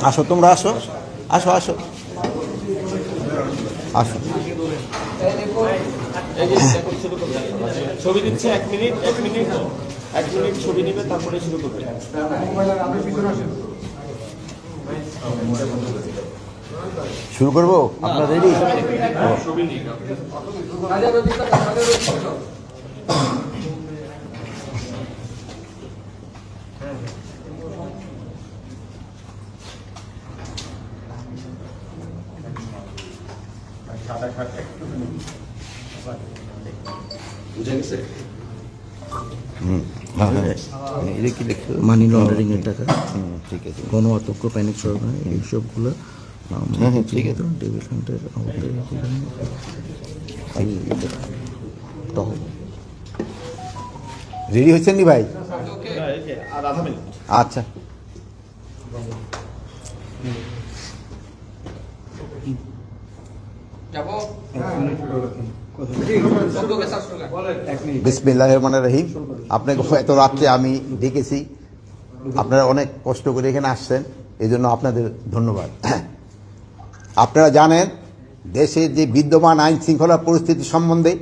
আসো তোমরা আসো আসো আসো আসো ছবি দিচ্ছে 1 মিনিট ছবি নেবে তারপরে শুরু করবে। শুরু করবো আপনারা রেডি? এটা কি লিখছে? মানি লন্ডারিং এর টাকা, ঠিক আছে, গণ অধ্যক্ষ প্যানিক সরকার, এইসবগুলো ঠিক আছে। ডেভিড হান্টের রেডি হয়েছেন নি ভাই? আর আধা মিনিট। আচ্ছা, বিসমিল্লাহির রহমানির রহিম। আপনাকে এত রাত্রে আমি ডেকেছি, আপনারা অনেক কষ্ট করে এখানে আসছেন, এই জন্য আপনাদের ধন্যবাদ। আপনারা জানেন দেশের যে বিদ্যমান আইন শৃঙ্খলা পরিস্থিতি সম্বন্ধে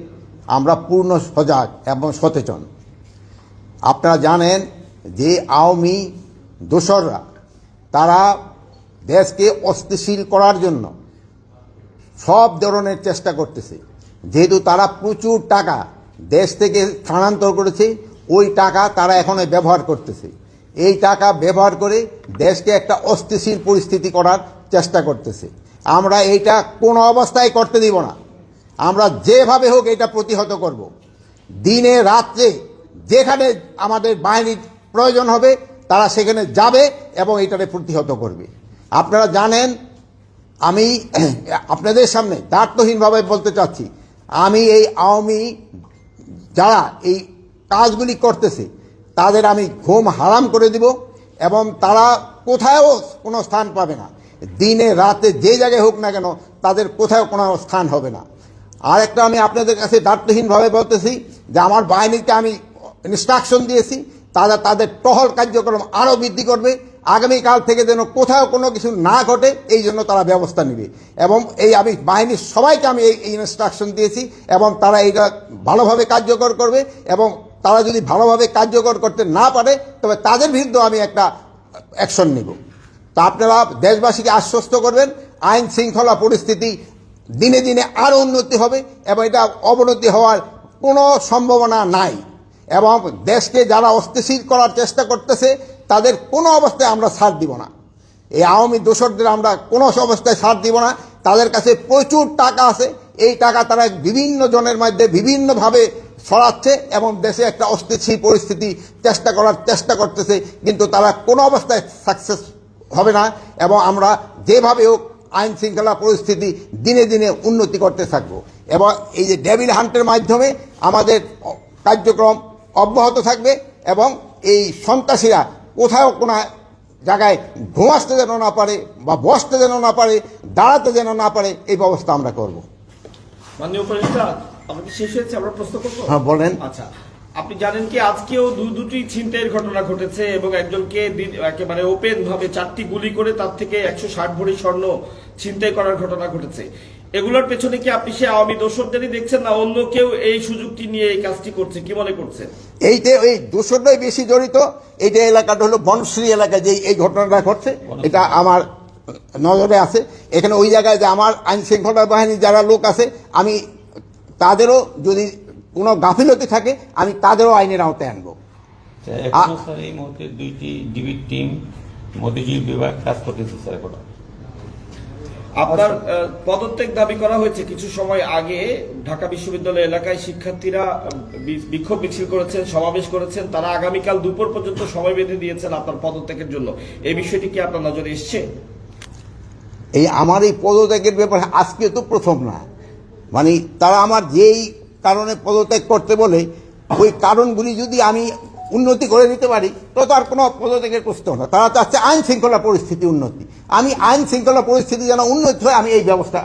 আমরা পূর্ণ সজাগ এবং সচেতন। আপনারা জানেন যে আওয়ামী দোসররা তারা দেশকে অস্থিতিশীল করার জন্য সব ধরনের চেষ্টা করতেছে। যেহেতু তারা প্রচুর টাকা দেশ থেকে স্থানান্তর করেছে, ওই টাকা তারা এখন ব্যবহার করতেছে। এই টাকা ব্যবহার করে দেশকে একটা অস্থিতিশীল পরিস্থিতি করার চেষ্টা করতেছে। আমরা এইটা কোনো অবস্থায় করতে দিব না। আমরা যেভাবে হোক এটা প্রতিহত করব। দিনে রাত্রে যেখানে আমাদের বাহিনীর প্রয়োজন হবে তারা সেখানে যাবে এবং এটাকে প্রতিহত করবে। আপনারা জানেন, আমি আপনাদের সামনে দায়িত্বহীনভাবে বলতে চাচ্ছি, আমি এই আওয়ামী যারা এই কাজগুলি করতেছে তাদের আমি ঘুম হারাম করে দিব এবং তারা কোথাও কোনো স্থান পাবে না। দিনে রাতে যে জায়গায় হোক না কেন তাদের কোথাও কোনো স্থান হবে না। আর একটা আমি আপনাদের কাছে দায়িত্বহীনভাবে বলতেছি যে আমার বাহিনীকে আমি ইনস্ট্রাকশন দিয়েছি, তারা তাদের টহল কার্যক্রম আরও বৃদ্ধি করবে। আগামীকাল থেকে যেন কোথাও কোনো কিছু না ঘটে এই জন্য তারা ব্যবস্থা নেবে। এবং এই আমি বাহিনীর সবাইকে আমি এই ইনস্ট্রাকশন দিয়েছি এবং তারা এইটা ভালোভাবে কার্যকর করবে। এবং তারা যদি ভালোভাবে কার্যকর করতে না পারে তবে তাদের বিরুদ্ধে আমি একটা অ্যাকশন নেব। তা আপনারা দেশবাসীকে আশ্বস্ত করবেন, আইন শৃঙ্খলা পরিস্থিতি দিনে দিনে আরও উন্নতি হবে এবং এটা অবনতি হওয়ার কোনো সম্ভাবনা নাই। এবং দেশকে যারা অস্থিতিশীল করার চেষ্টা করতেছে তাদের কোনো অবস্থায় আমরা ছাড় দিব না। এই আওয়ামী দোসরদের আমরা কোনো অবস্থায় ছাড় দিব না। তাদের কাছে প্রচুর টাকা আছে, এই টাকা তারা বিভিন্ন জনের মধ্যে বিভিন্নভাবে ছড়াচ্ছে এবং দেশে একটা অস্থিতিশীল পরিস্থিতি চেষ্টা করতেছে, কিন্তু তারা কোনো অবস্থায় সাকসেস হবে না। এবং আমরা যেভাবে হোক আইন শৃঙ্খলা পরিস্থিতি দিনে দিনে উন্নতি করতে থাকবো। এবং এই যে ডেভিড হান্টের মাধ্যমে আমাদের কার্যক্রম অব্যাহত থাকবে এবং এই সন্ত্রাসীরা কোথাও কোনো জায়গায় ঘুমাতে যেন না পারে বা বসতে যেন না পারে, দাঁড়াতে যেন না পারে, এই ব্যবস্থা আমরা করব। মাননীয় উপদেষ্টা, আমাদের শেষ হয়েছে, আমরা প্রশ্ন করবো। হ্যাঁ বলেন। আচ্ছা, আপনি জানেন কি আজকেও দুটি ছিনতাইয়ের ঘটনা ঘটেছে এবং একজনকে একেবারে ওপেন ভাবে 4টি গুলি করে তার থেকে 160 ভরি স্বর্ণ ছিনতাই করার ঘটনা ঘটেছে। এগুলোর পেছনে কি আপনি সে আওয়ামী দোসরদেরই দেখছেন না অন্য কেউ এই সুযোগটি নিয়ে এই কাজটি করছে? কি মনে করছেন? এইতে ওই দোসররাই বেশি জড়িত। এইটা এলাকাটা হলো বনশ্রী এলাকা, যে এই ঘটনাটা ঘটছে এটা আমার নজরে আছে। এখানে ওই জায়গায় যে আমার আইন শৃঙ্খলা বাহিনীর যারা লোক আছে, আমি তাদেরও যদি কোনো গাফিলতি থাকে আমি তাদেরও আইনের আওতায় আনবো। এই মুহূর্তে 2টি ডিবির টিম মতিঝিল বিভাগ কাজ করতেছে স্যার। এখন আপনার পদত্যাগ দাবি করা হয়েছে কিছু সময় আগে। ঢাকা বিশ্ববিদ্যালয় এলাকায় শিক্ষার্থীরা বিক্ষোভ মিছিল করেছেন, সমাবেশ করেছেন, তারা আগামীকাল দুপুর পর্যন্ত সময় বেঁধে দিয়েছেন আপনার পদত্যাগের জন্য। এই বিষয়টি কি আপনার নজরে এসছে? এই আমার এই পদত্যাগের ব্যাপারে আজকে তো প্রথম না, মানে তারা আমার যেই কারণে পদত্যাগ করতে বলে ওই কারণগুলি যদি আমি উন্নতি করে নিতে পারি তো তার কোনো পদত্যাগের প্রশ্ন না। তারা চাচ্ছে আইন শৃঙ্খলা পরিস্থিতি উন্নতি। আমি আইন শৃঙ্খলা পরিস্থিতি যেন উন্নতি হয় আমি এই ব্যবস্থা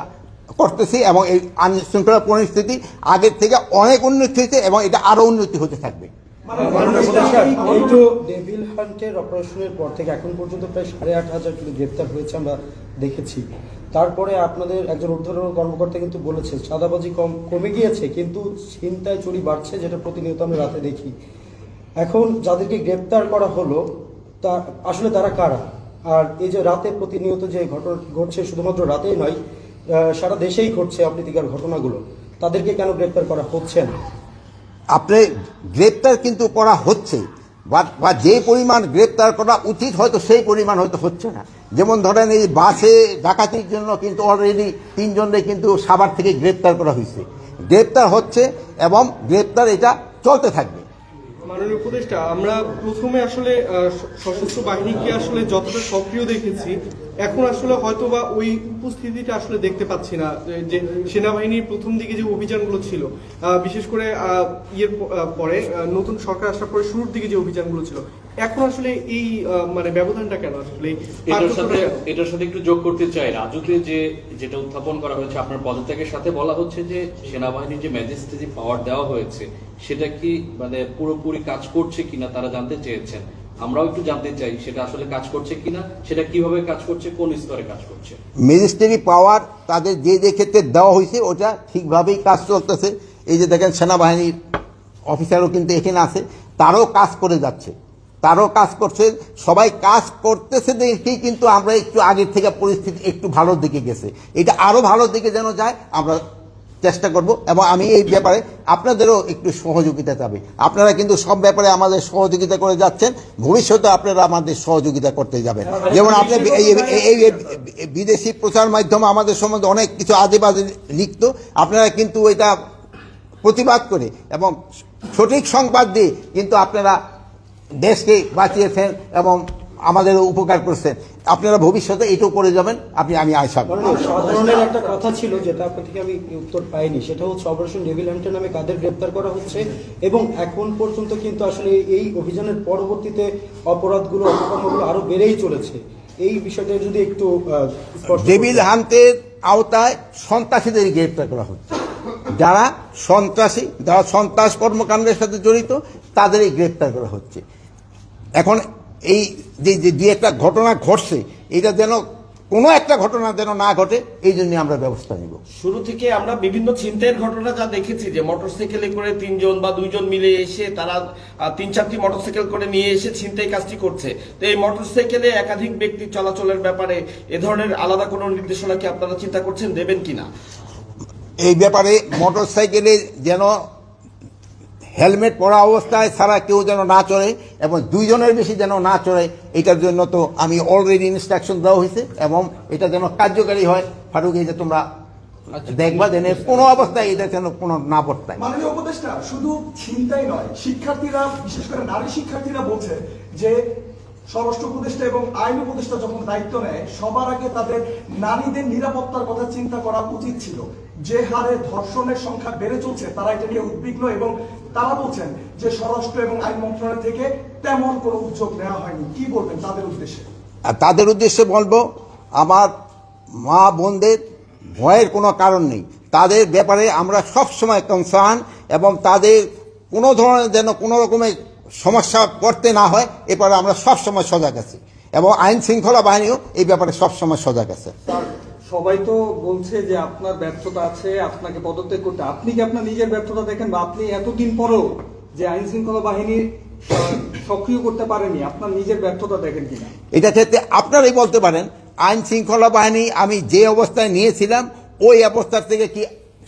করতেছি এবং এই আইন শৃঙ্খলা পরিস্থিতি আগের থেকে অনেক উন্নতি হয়েছে এবং এটা আরও উন্নতি হতে থাকবে। এই তো ডেভিল হান্টের অপারেশনের পর থেকে এখন পর্যন্ত প্রায় 8,500 কিন্তু গ্রেপ্তার হয়েছে আমরা দেখেছি। তারপরে আপনাদের একজন ঊর্ধ্বতন কর্মকর্তা কিন্তু বলেছে চাঁদাবাজি কমে গিয়েছে, কিন্তু ছিনতাই চুরি বাড়ছে, যেটা প্রতিনিয়ত আমরা রাতে দেখি। এখন যাদেরকে গ্রেপ্তার করা হলো তা আসলে তারা কারা? আর এই যে রাতে প্রতিনিয়ত যে ঘটনা ঘটছে, শুধুমাত্র রাতেই নয়, সারা দেশেই ঘটছে অপ্রীতিকর ঘটনাগুলো, তাদেরকে কেন গ্রেপ্তার করা হচ্ছে না? আপনি গ্রেপ্তার কিন্তু করা হচ্ছে, বা যে পরিমাণ গ্রেপ্তার করা উচিত হয়তো সেই পরিমাণ হয়তো হচ্ছে না। যেমন ধরেন এই বাসে ডাকাতির জন্য কিন্তু অলরেডি 3 জনকে কিন্তু সাভার থেকে গ্রেপ্তার করা হয়েছে, গ্রেপ্তার হচ্ছে এবং গ্রেপ্তার এটা চলতে থাকবে। মাননীয় উপদেষ্টা, আমরা প্রথমে আসলে সশস্ত্র বাহিনীকে আসলে যতটা সক্রিয় দেখেছি, এখন আসলে হয়তোবা ওই উপস্থিতিটা আসলে দেখতে পাচ্ছি না। যে সেনাবাহিনীর প্রথম দিকে যে অভিযানগুলো ছিল, বিশেষ করে পরে নতুন সরকার আসার পরে শুরুর দিকে যে অভিযানগুলো ছিল, এখন আসলে এই মানে ব্যবধানটা কেন আসলে? এটার সাথে একটু যোগ করতে চাই, রাজুকে যেটা উত্থাপন করা হয়েছে আপনার পদত্যাগের সাথে, বলা হচ্ছে যে সেনাবাহিনীর যে ম্যাজিস্ট্রেসি পাওয়ার দেওয়া হয়েছে সেটা কি মানে পুরোপুরি কাজ করছে কিনা তারা জানতে চেয়েছেন। আমরাও একটু জানতে চাই সেটা আসলে কাজ করছে কিনা, সেটা কিভাবে কাজ করছে, কোন স্তরে কাজ করছে। ম্যাজিস্ট্রেরি পাওয়ার তাদের যে ক্ষেত্রে দেওয়া হয়েছে ওটা ঠিকভাবেই কাজ চলতেছে। এই যে দেখেন সেনাবাহিনীর অফিসারও কিন্তু এখানে আছে, তারাও কাজ করে যাচ্ছে, তারাও কাজ করছে, সবাই কাজ করতেছে দেখেই কিন্তু আমরা একটু আগের থেকে পরিস্থিতি একটু ভালোর দিকে গেছে। এটা আরও ভালোর দিকে যেন যায় আমরা চেষ্টা করব, এবং আমি এই ব্যাপারে আপনাদেরও একটু সহযোগিতা চাবে। আপনারা কিন্তু সব ব্যাপারে আমাদের সহযোগিতা করে যাচ্ছেন, ভবিষ্যতে আপনারা আমাদের সহযোগিতা করতে যাবেন। যেমন আপনি এই বিদেশি প্রচার মাধ্যমে আমাদের সম্বন্ধে অনেক কিছু আজে বাজে লিখত, আপনারা কিন্তু এটা প্রতিবাদ করে এবং সঠিক সংবাদ দিয়ে কিন্তু আপনারা দেশকে বাঁচিয়েছেন এবং আমাদের উপকার করছেন। আপনারা ভবিষ্যতে এটাও করে যাবেন, আমি আশা করি। সাধারণের একটা কথা ছিল যেটা আপনার থেকে আমি উত্তর পাইনি, সেটা হচ্ছে অপারেশন ডেভিল হান্টার নামে কাদের গ্রেপ্তার করা হচ্ছে, এবং এখন পর্যন্ত কিন্তু আসলে এই অভিযানের পরবর্তীতে অপরাধগুলো অপকর্মগুলো আরো বেড়েই চলেছে। এই বিষয়টা যদি একটু ডেভিল হান্টের আওতায় সন্ত্রাসীদের গ্রেপ্তার করা হচ্ছে, যারা সন্ত্রাসী, যারা সন্ত্রাস কর্মকাণ্ডের সাথে জড়িত তাদেরই গ্রেপ্তার করা হচ্ছে। এখন এই যে একটা ঘটনা ঘটছে, এটা যেন কোনো একটা ঘটনা যেন না ঘটে, এই জন্য আমরা ব্যবস্থা নিব। শুরু থেকে আমরা বিভিন্ন ছিনতাইয়ের ঘটনা যা দেখেছি, যে মোটরসাইকেলে করে 3 জন বা 2 জন মিলে এসে তারা 3-4টি মোটরসাইকেল করে নিয়ে এসে ছিনতাই কাজটি করছে। তো এই মোটরসাইকেলে একাধিক ব্যক্তি চলাচলের ব্যাপারে এ ধরনের আলাদা কোনো নির্দেশনা কি আপনারা চিন্তা করছেন, দেবেন কিনা? এই ব্যাপারে মোটরসাইকেলে যেন হেলমেট পরা অবস্থায় ছাড়া কেউ যেন না চড়ে, এবং 2 জনের বেশি যেন না চড়ে, এটার জন্য তো আমি অলরেডি ইনস্ট্রাকশন দেওয়া হয়েছে, এবং এটা যেন কার্যকারী হয়। ফারুক, এই যে তোমরা দেখবা যেন কোনো অবস্থায় এটা যেন কোনো না বর্তায়। মাননীয় উপদেষ্টা, শুধু ছিনতাই নয়, শিক্ষার্থীরা, বিশেষ করে নারী শিক্ষার্থীরা বলছে যে স্বরাষ্ট্র উপদেষ্টা এবং আইন উপদেষ্টা যখন দায়িত্ব নেয়, সবার আগে তাদের নারীদের নিরাপত্তার কথা চিন্তা করা উচিত ছিল। যে হারে ধর্ষণের সংখ্যা বেড়ে চলছে, তারা এটা নিয়ে উদ্বিগ্ন, এবং তারা বলছেন যে স্বরাষ্ট্র এবং আইন মন্ত্রণালয় থেকে তেমন কোনো উদ্যোগ নেওয়া হয়নি। কি বলবেন তাদের উদ্দেশ্যে? আর তাদের উদ্দেশ্যে বলবো, আমার মা বোনদের ভয়ের কোনো কারণ নেই, তাদের ব্যাপারে আমরা সব সময় কনসার্ন, এবং তাদের কোনো ধরনের যেন কোনো রকমের সমস্যা করতে না হয় এবারে আমরা সব সময় সজাগ আছি, এবং আইন শৃঙ্খলা বাহিনীও এই ব্যাপারে সব সময় সজাগ আছে। সবাই তো বলছে যে আপনার ব্যর্থতা আছে, আপনাকে পদত্যাগ করতে। আপনি কি আপনার নিজের ব্যর্থতা দেখেন, বা আপনি এতদিন পরও যে আইন শৃঙ্খলা বাহিনী সক্রিয় করতে পারেনি, আপনার নিজের ব্যর্থতা দেখেন কিনা? এটা ক্ষেত্রে আপনারাই বলতে পারেন, আইন শৃঙ্খলা বাহিনী আমি যে অবস্থায় নিয়েছিলাম ওই অবস্থার থেকে কি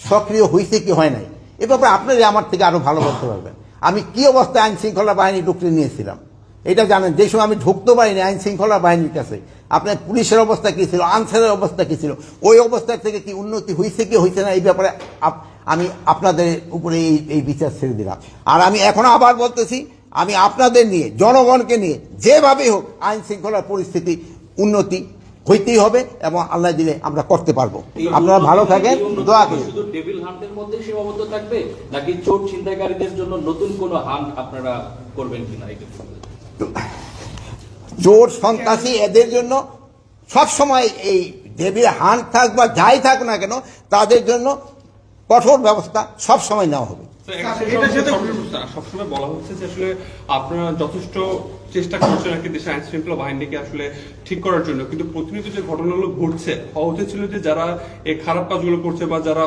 সক্রিয় হয়েছে কি হয় নাই, এ ব্যাপারে আপনারাই আমার থেকে আরো ভালো বলতে পারবেন। আমি কি অবস্থায় আইন শৃঙ্খলা বাহিনী ঢুকতে নিয়েছিলাম এটা জানেন। যে সময় আমি ঢুকতে পারিনি আইন শৃঙ্খলা বাহিনীর কাছে, আপনার পুলিশের অবস্থা কি ছিল, আনসারের অবস্থা কি ছিল, ওই অবস্থার থেকে কি উন্নতি হয়েছে কি হয়েছে না, এই ব্যাপারে আমি আপনাদের উপরে এই বিচার ছেড়ে দিলাম। আর আমি এখনো আবার বলতেছি, আমি আপনাদের নিয়ে, জনগণকে নিয়ে যেভাবে হোক আইন শৃঙ্খলার পরিস্থিতি উন্নতি হইতেই হবে, এবং আল্লাহ দিলে আমরা করতে পারবো। আপনারা ভালো থাকেন, দোয়া করি। শুধু ডেভিল হান্টের মধ্যে সীমাবদ্ধ থাকবে, নাকি চোর ছিনতাইকারীদের জন্য নতুন কোনো হান্ট আপনারা করবেন কিনা? চোর সন্ত্রাসী এদের জন্য সবসময় এই ডেভিল হান্ট থাক বা যাই থাক না কেন, তাদের জন্য কঠোর ব্যবস্থা সব সময় নেওয়া হবে। সবসময় বলা হচ্ছে যে আসলে আপনারা যথেষ্ট চেষ্টা করছেন আর কি দেশের আইন শৃঙ্খলা বাহিনীকে আসলে ঠিক করার জন্য, কিন্তু প্রতিনিয়ত যে ঘটনাগুলো ঘটছে, হওয়া উচিত ছিল যে যারা এই খারাপ কাজগুলো করছে বা যারা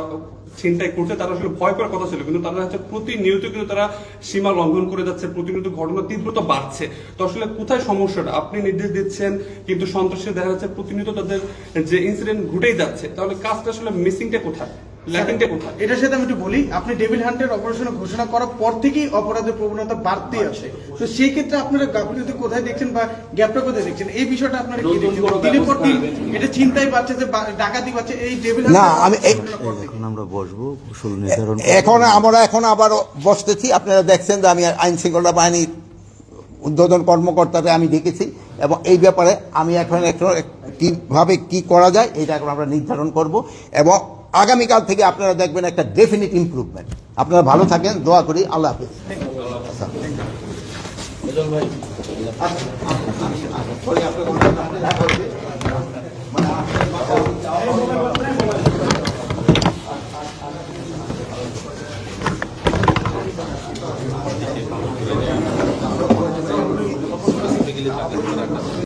ছিনতাই করছে তারা আসলে ভয় পাওয়ার কথা ছিল, কিন্তু তারা হচ্ছে প্রতিনিয়ত কিন্তু তারা সীমা লঙ্ঘন করে যাচ্ছে, প্রতিনিয়ত ঘটনার তীব্রতা বাড়ছে। তো আসলে কোথায় সমস্যাটা? আপনি নির্দেশ দিচ্ছেন কিন্তু সন্ত্রাসী দেখা যাচ্ছে প্রতিনিয়ত তাদের যে ইনসিডেন্ট ঘটেই যাচ্ছে, তাহলে কাজটা আসলে মিসিংটা কোথায়, ল্যাকিংটা কোথায়? এটার সাথে আমি একটু বলি, আপনি ডেভিল হান্টের অপারেশন ঘোষণা করার পর থেকেই অপরাধের প্রবণতা বাড়তে আছে। তো সেই ক্ষেত্রে আপনারা গাফিলতি কোথায় দেখছেন বা গ্যাপটা কোথায় দেখছেন, এই বিষয়টা আপনারা কি দেখছেন? দিনের পর দিন এটা চিন্তাই বাড়ছে, যে ডাকাতি বাড়ছে এই ডেভিল না, আমি এখন আমরা বসবো কুশল নির্ধারণ এখন আবার বসতেছি। আপনারা দেখছেন যে আমি আইন শৃঙ্খলা বাহিনীর উদ্বোধন কর্মকর্তাকে আমি ডেকেছি এবং এই ব্যাপারে আমি এখন কিভাবে কি করা যায় এটা এখন আমরা নির্ধারণ করব এবং আগামীকাল থেকে আপনারা দেখবেন একটা ডেফিনিট ইমপ্রুভমেন্ট। আপনারা ভালো থাকেন, দোয়া করি। আল্লাহ হাফিজ।